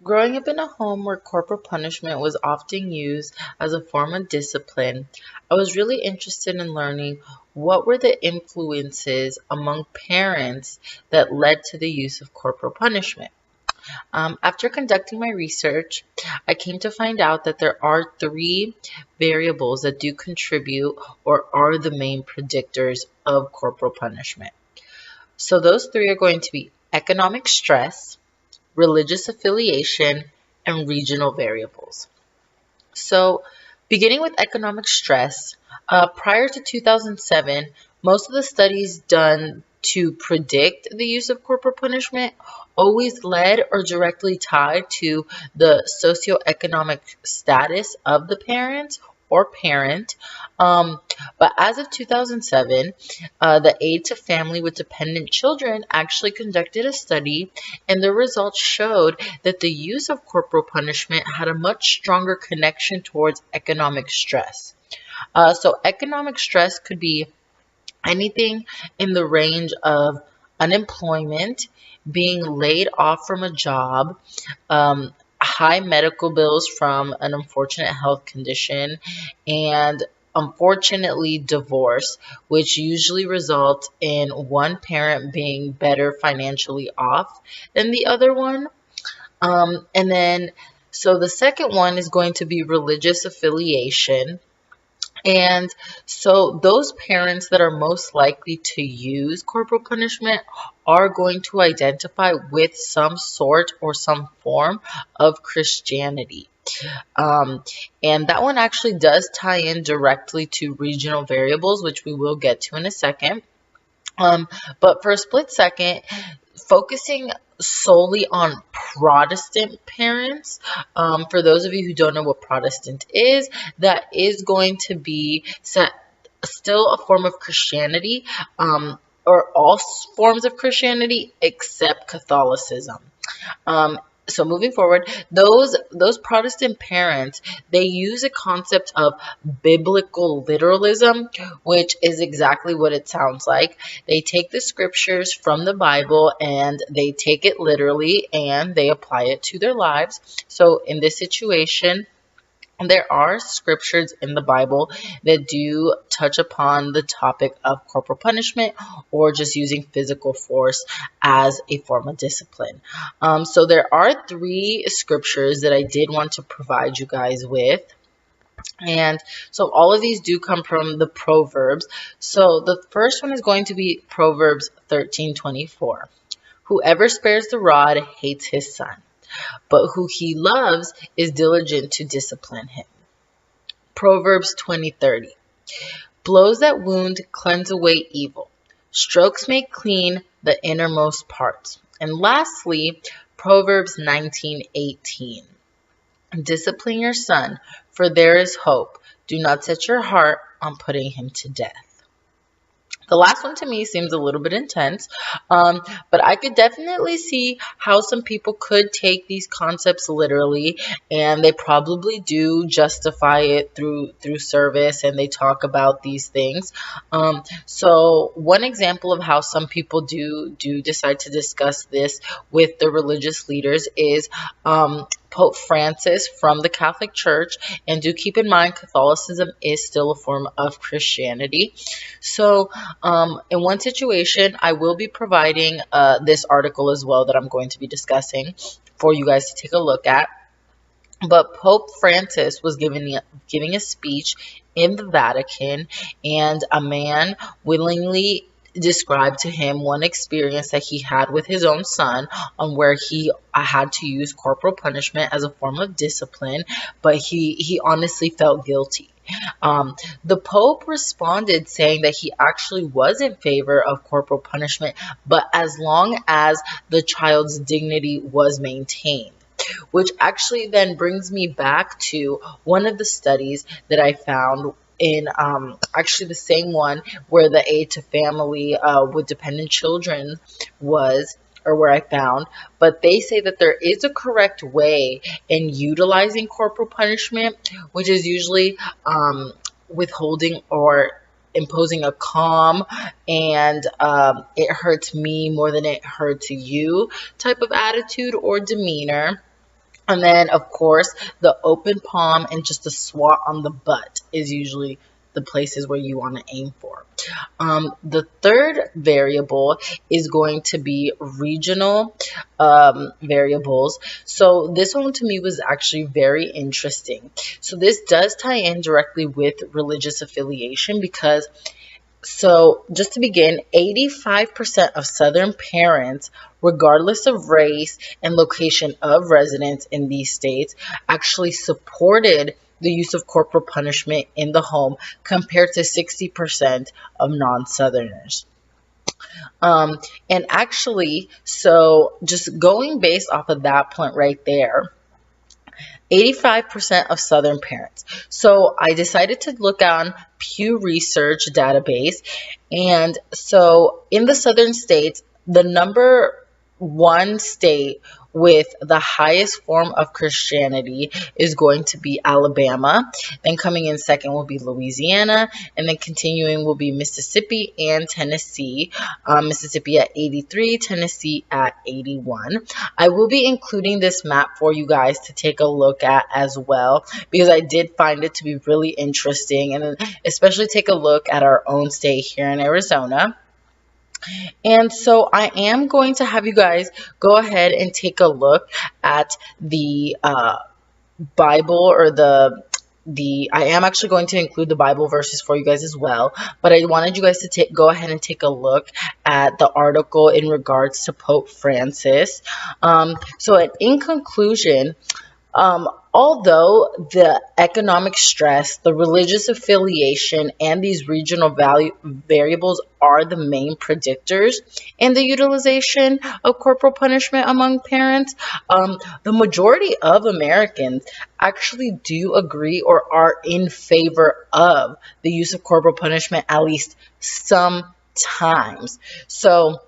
Growing up in a home where corporal punishment was often used as a form of discipline, I was really interested in learning what were the influences among parents that led to the use of corporal punishment. After conducting my research, I came to find out that there are three variables that do contribute or are the main predictors of corporal punishment. So those three are going to be economic stress, religious affiliation, and regional variables. So, beginning with economic stress, prior to 2007, most of the studies done to predict the use of corporal punishment always led or directly tied to the socioeconomic status of the parent or parent. Um, but as of 2007, the Aid to Family with Dependent Children actually conducted a study, and the results showed that the use of corporal punishment had a much stronger connection towards economic stress. So, economic stress could be anything in the range of unemployment, being laid off from a job, high medical bills from an unfortunate health condition, and unfortunately divorce, which usually results in one parent being better financially off than the other one. And then, so the second one is going to be religious affiliation. And so those parents that are most likely to use corporal punishment are going to identify with some sort or some form of Christianity. Um, and that one actually does tie in directly to regional variables, which we will get to in a second. Um, but for a split second, focusing solely on Protestant parents, for those of you who don't know what Protestant is, that is going to be still a form of Christianity, or all forms of Christianity except Catholicism. Um, so moving forward, those Protestant parents, they use a concept of biblical literalism, which is exactly what it sounds like. They take the scriptures from the Bible and they take it literally and they apply it to their lives. So in this situation, there are scriptures in the Bible that do touch upon the topic of corporal punishment or just using physical force as a form of discipline. So there are three scriptures that I did want to provide you guys with. And so all of these do come from the Proverbs. So the first one is going to be Proverbs 13:24. Whoever spares the rod hates his son, but who he loves is diligent to discipline him. Proverbs 20:30. Blows that wound cleanse away evil. Strokes make clean the innermost parts. And lastly, Proverbs 19:18. Discipline your son, for there is hope. Do not set your heart on putting him to death. The last one to me seems a little bit intense, but I could definitely see how some people could take these concepts literally, and they probably do justify it through service, and they talk about these things. So one example of how some people do decide to discuss this with the religious leaders is Pope Francis from the Catholic Church, and do keep in mind Catholicism is still a form of Christianity. So, in one situation, I will be providing this article as well that I'm going to be discussing for you guys to take a look at. But Pope Francis was giving a speech in the Vatican, and a man willingly described to him one experience that he had with his own son on where he had to use corporal punishment as a form of discipline, but he honestly felt guilty. The Pope responded saying that he actually was in favor of corporal punishment, but as long as the child's dignity was maintained. Which actually then brings me back to one of the studies that I found in actually the same one where the aid to family with dependent children was, or where I found, but they say that there is a correct way in utilizing corporal punishment, which is usually withholding or imposing a calm and it hurts me more than it hurts you type of attitude or demeanor. And then, of course, the open palm and just a swat on the butt is usually the places where you want to aim for. The third variable is going to be regional variables. So this one to me was actually very interesting. So this does tie in directly with religious affiliation because just to begin, 85% of Southern parents, regardless of race and location of residence in these states, actually supported the use of corporal punishment in the home compared to 60% of non-Southerners. And actually, so just going based off of that point right there, 85% of Southern parents. So I decided to look on Pew Research database. And so in the Southern states, the number one state with the highest form of Christianity is going to be Alabama. Then coming in second will be Louisiana, and then continuing will be Mississippi and Tennessee. Mississippi at 83, Tennessee at 81. I will be including this map for you guys to take a look at as well, because I did find it to be really interesting, and especially take a look at our own state here in Arizona. And so I am going to have you guys go ahead and take a look at the Bible, or I am actually going to include the Bible verses for you guys as well, but I wanted you guys to go ahead and take a look at the article in regards to Pope Francis. In conclusion, although the economic stress, the religious affiliation, and these regional variables are the main predictors in the utilization of corporal punishment among parents, the majority of Americans actually do agree or are in favor of the use of corporal punishment, at least sometimes. So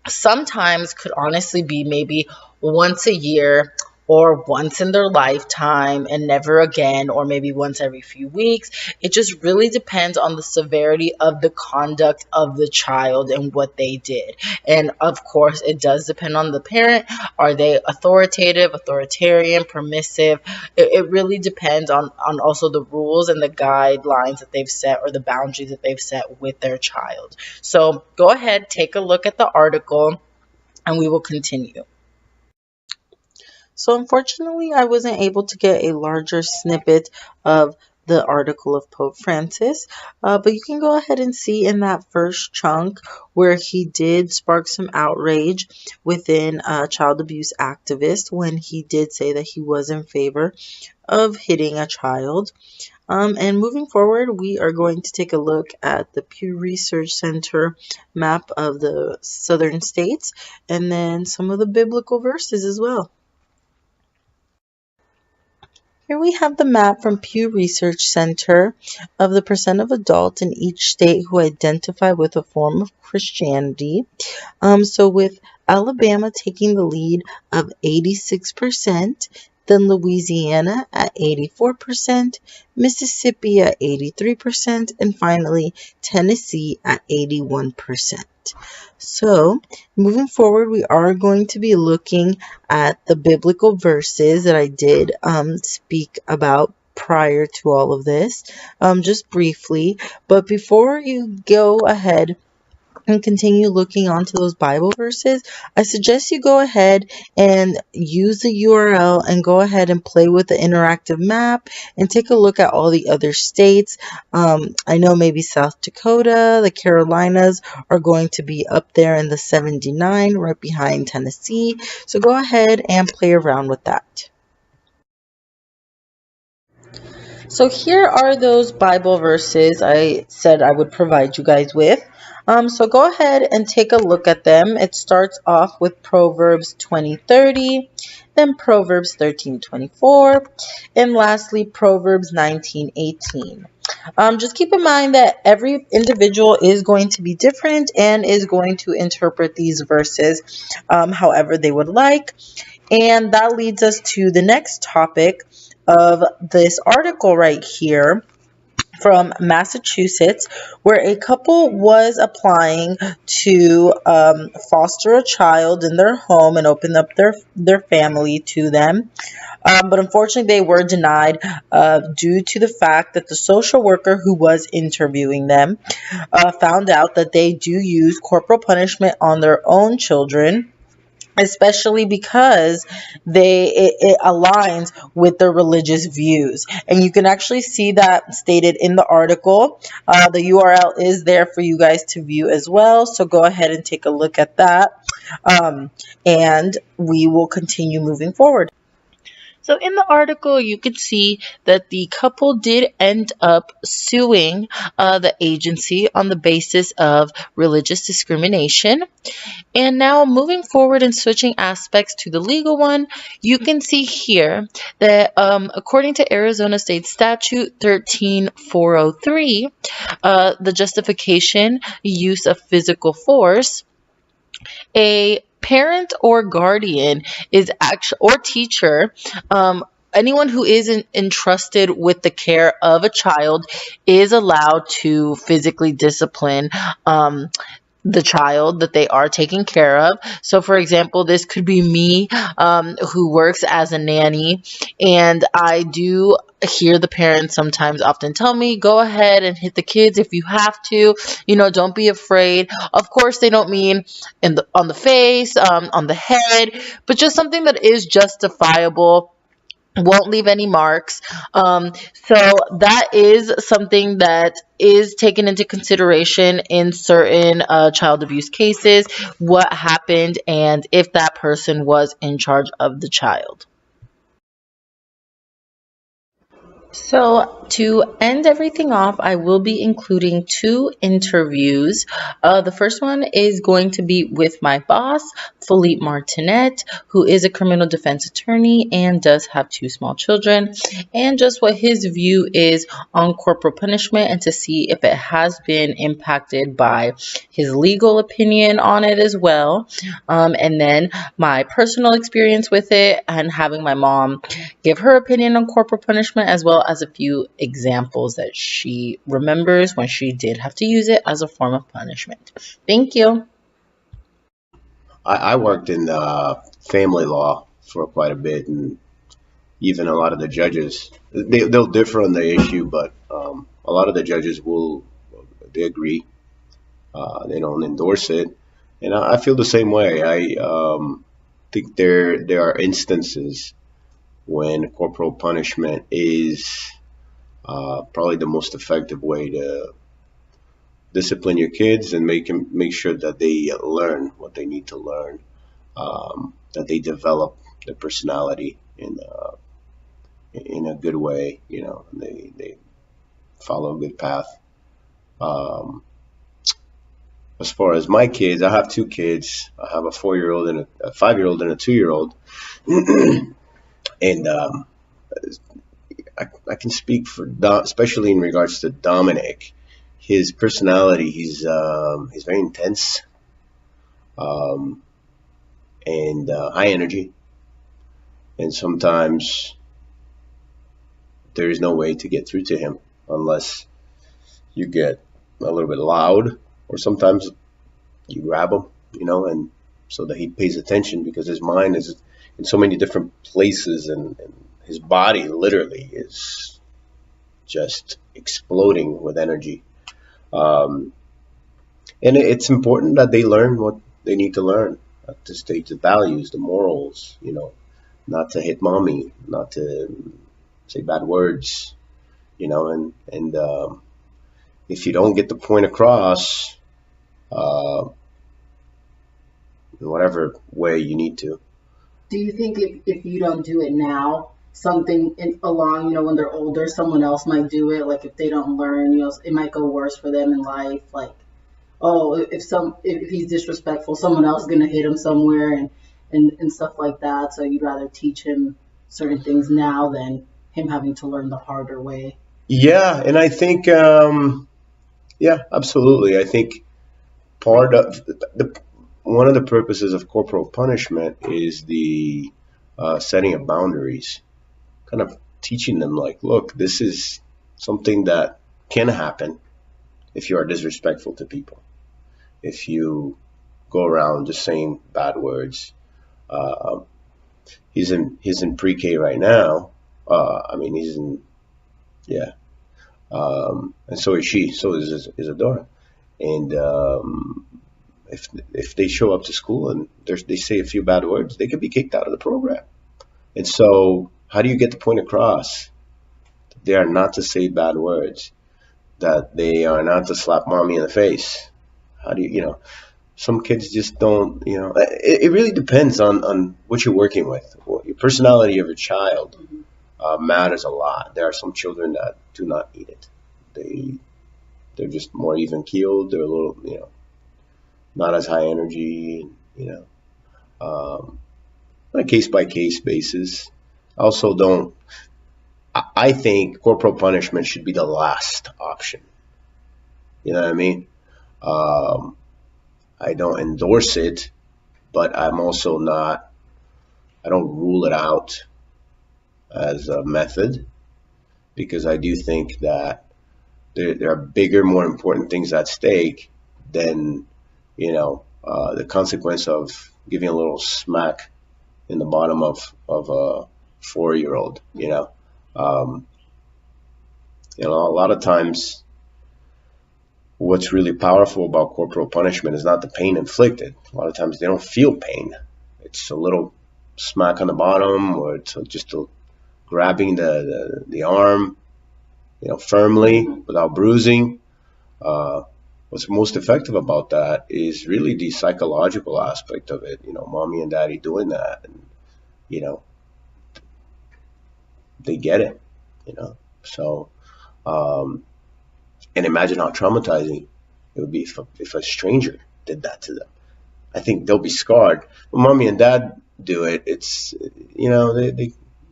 sometimes could honestly be maybe once a year, or once in their lifetime and never again, or maybe once every few weeks. It just really depends on the severity of the conduct of the child and what they did. And of course, it does depend on the parent. Are they authoritative, authoritarian, permissive? It really depends on also the rules and the guidelines that they've set, or the boundaries that they've set with their child. So go ahead, take a look at the article, and we will continue. So unfortunately, I wasn't able to get a larger snippet of the article of Pope Francis, but you can go ahead and see in that first chunk where he did spark some outrage within child abuse activists when he did say that he was in favor of hitting a child. And moving forward, we are going to take a look at the Pew Research Center map of the southern states, and then some of the biblical verses as well. Here we have the map from Pew Research Center of the percent of adults in each state who identify with a form of Christianity. So with Alabama taking the lead of 86%, then Louisiana at 84%, Mississippi at 83%, and finally Tennessee at 81%. So, moving forward, we are going to be looking at the biblical verses that I did speak about prior to all of this, just briefly. But before you go ahead and continue looking onto those Bible verses, I suggest you go ahead and use the URL and go ahead and play with the interactive map and take a look at all the other states. I know maybe South Dakota, the Carolinas are going to be up there in the 79, right behind Tennessee. So go ahead and play around with that. So here are those Bible verses I said I would provide you guys with. So go ahead and take a look at them. It starts off with Proverbs 20:30, then Proverbs 13:24, and lastly Proverbs 19:18. Just keep in mind that every individual is going to be different and is going to interpret these verses however they would like. And that leads us to the next topic of this article right here, from Massachusetts, where a couple was applying to foster a child in their home and open up their family to them. But unfortunately, they were denied due to the fact that the social worker who was interviewing them found out that they do use corporal punishment on their own children, especially because it aligns with their religious views. And you can actually see that stated in the article. The URL is there for you guys to view as well, so go ahead and take a look at that, and we will continue moving forward. So in the article, you could see that the couple did end up suing the agency on the basis of religious discrimination. And now moving forward and switching aspects to the legal one, you can see here that according to Arizona State Statute 13403, the justification use of physical force, a parent or guardian is actually, or teacher, anyone who is entrusted with the care of a child is allowed to physically discipline the child that they are taking care of. So for example, this could be me, who works as a nanny, and I do hear the parents sometimes often tell me, go ahead and hit the kids if you have to, don't be afraid. Of course, they don't mean on the face, on the head, but just something that is justifiable, won't leave any marks. So that is something that is taken into consideration in certain child abuse cases, what happened and if that person was in charge of the child. So to end everything off, I will be including 2 interviews. The first one is going to be with my boss, Philippe Martinet, who is a criminal defense attorney and does have 2 small children, and just what his view is on corporal punishment and to see if it has been impacted by his legal opinion on it as well. And then my personal experience with it and having my mom give her opinion on corporal punishment, as well as a few examples that she remembers when she did have to use it as a form of punishment. Thank you. I worked in family law for quite a bit, and even a lot of the judges, they'll differ on the issue, but a lot of the judges they agree. They don't endorse it, and I feel the same way. I think there are instances when corporal punishment is probably the most effective way to discipline your kids and make sure that they learn what they need to learn, that they develop their personality in a good way, and they follow a good path. As far as my kids, I have 2 kids. I have a 4-year-old and a 5-year-old and a 2-year-old, and I can speak for especially in regards to Dominic. His personality, he's very intense, and high energy, and sometimes there is no way to get through to him unless you get a little bit loud, or sometimes you grab him, and so that he pays attention, because his mind is in so many different places, and his body literally is just exploding with energy. And it's important that they learn what they need to learn at this stage, the values, the morals, not to hit mommy, not to say bad words, and if you don't get the point across, in whatever way you need to. Do you think if you don't do it now, something along, when they're older, someone else might do it? Like if they don't learn, it might go worse for them in life. Like, oh, if he's disrespectful, someone else is gonna hit him somewhere and stuff like that. So you'd rather teach him certain things now than him having to learn the harder way. Yeah, and I think, yeah, absolutely. I think part of one of the purposes of corporal punishment is the setting of boundaries, kind of teaching them, like, look, this is something that can happen if you are disrespectful to people. If you go around just saying bad words. Uh, he's in pre-K right now. I mean, he's in, yeah. And so is she. So is Isadora. And if they show up to school and they say a few bad words, they could be kicked out of the program. And so, how do you get the point across? They are not to say bad words. That they are not to slap mommy in the face. How do you? Some kids just don't. It really depends on what you're working with. Your personality of your child matters a lot. There are some children that do not need it. They're just more even keeled. They're a little, not as high energy. On a case by case basis. Also, don't. I think corporal punishment should be the last option. You know what I mean? I don't endorse it, but I'm also not. I don't rule it out as a method because I do think that there are bigger, more important things at stake than the consequence of giving a little smack in the bottom of a 4-year-old. A lot of times, what's really powerful about corporal punishment is not the pain inflicted. A lot of times they don't feel pain. It's a little smack on the bottom, or it's just grabbing the arm, firmly without bruising. What's most effective about that is really the psychological aspect of it. Mommy and daddy doing that, and they get it. So. And imagine how traumatizing it would be if a stranger did that to them. I think they'll be scarred. When mommy and dad do it, it's they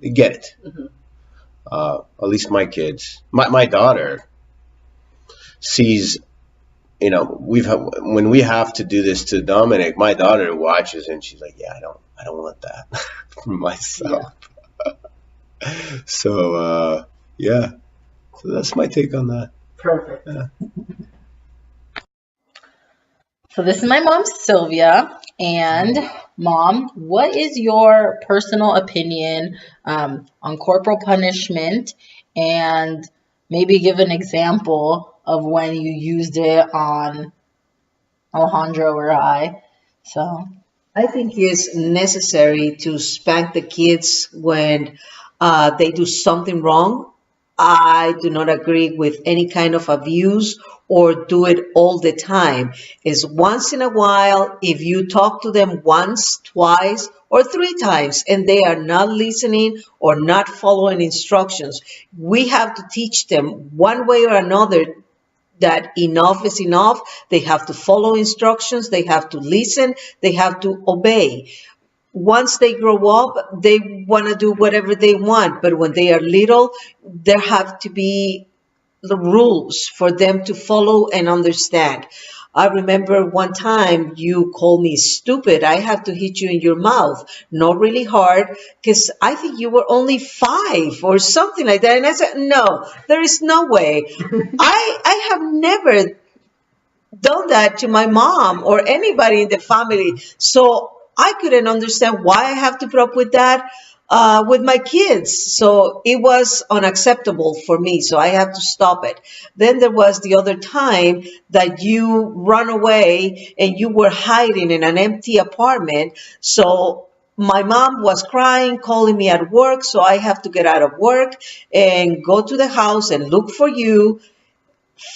get it. Mm-hmm. At least my kids, my daughter sees. When we have to do this to Dominic, my daughter watches and she's like, "Yeah, I don't want that for myself." Yeah. So yeah. So that's my take on that. Perfect. Yeah. So this is my mom, Sylvia. And Mom, what is your personal opinion on corporal punishment? And maybe give an example of when you used it on Alejandro or I. So I think it's necessary to spank the kids when they do something wrong. I do not agree with any kind of abuse or do it all the time. It's once in a while, if you talk to them once, twice, or 3 times and they are not listening or not following instructions, we have to teach them one way or another that enough is enough. They have to follow instructions. They have to listen. They have to obey. Once they grow up, they want to do whatever they want. But when they are little, there have to be the rules for them to follow and understand. I remember one time you called me stupid. I have to hit you in your mouth, not really hard, because I think you were only 5 or something like that. And I said, no, there is no way. I have never done that to my mom or anybody in the family. So I couldn't understand why I have to put up with that with my kids. So it was unacceptable for me. So I have to stop it. Then there was the other time that you run away and you were hiding in an empty apartment. So my mom was crying, calling me at work. So I have to get out of work and go to the house and look for you.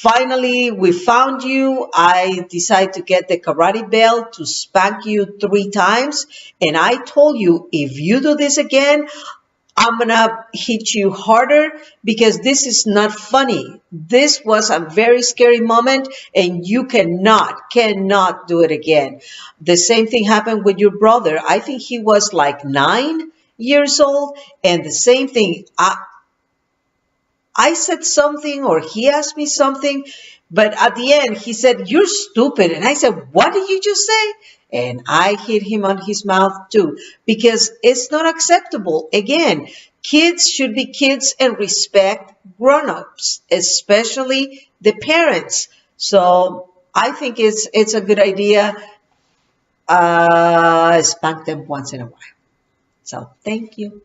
Finally, we found you. I decided to get the karate belt to spank you 3 times. And I told you, if you do this again, I'm going to hit you harder because this is not funny. This was a very scary moment and you cannot do it again. The same thing happened with your brother. I think he was like 9 years old. And the same thing, I said something or he asked me something, but at the end he said, you're stupid. And I said, what did you just say? And I hit him on his mouth too, because it's not acceptable. Again, Kids should be kids and respect grown-ups, especially the parents. So I think it's a good idea. Spank them once in a while. So thank you.